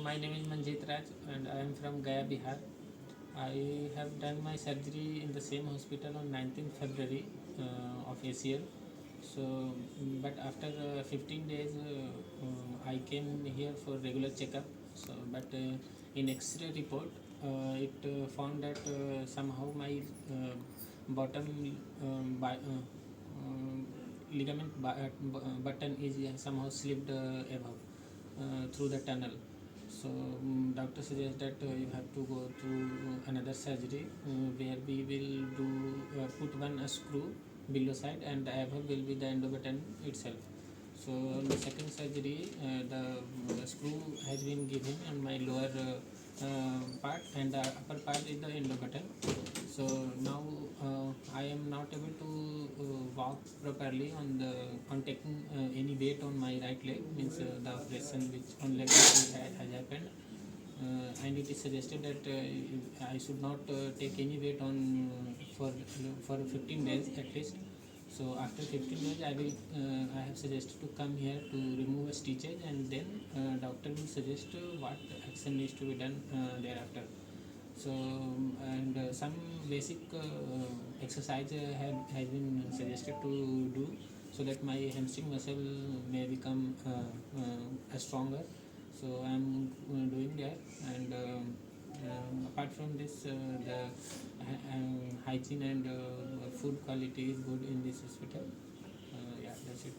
My name is Manjit Raj and I am from Gaya, Bihar. I have done my surgery in the same hospital on 19th February of ACL. So, but after 15 days, I came here for regular checkup. So, but in X-ray report, it found that somehow my bottom ligament button is somehow slipped above through the tunnel. So doctor suggests that you have to go through another surgery where we will do put one screw below side and above will be the endobutton itself. So in the second surgery, the screw has been given on my lower part and the upper part is the endobutton. So now I am not able to walk properly on taking any weight on my right leg, means the operation which on leg has happened, and it is suggested that I should not take any weight on for 15 days at least. So after 15 days I have suggested to come here to remove a stitches, and then doctor will suggest what action needs to be done thereafter. So and some basic exercise has been suggested to do so that my hamstring muscle may become stronger. So I am doing that, and apart from this, the hygiene and food quality is good in this hospital. Yeah, that's it.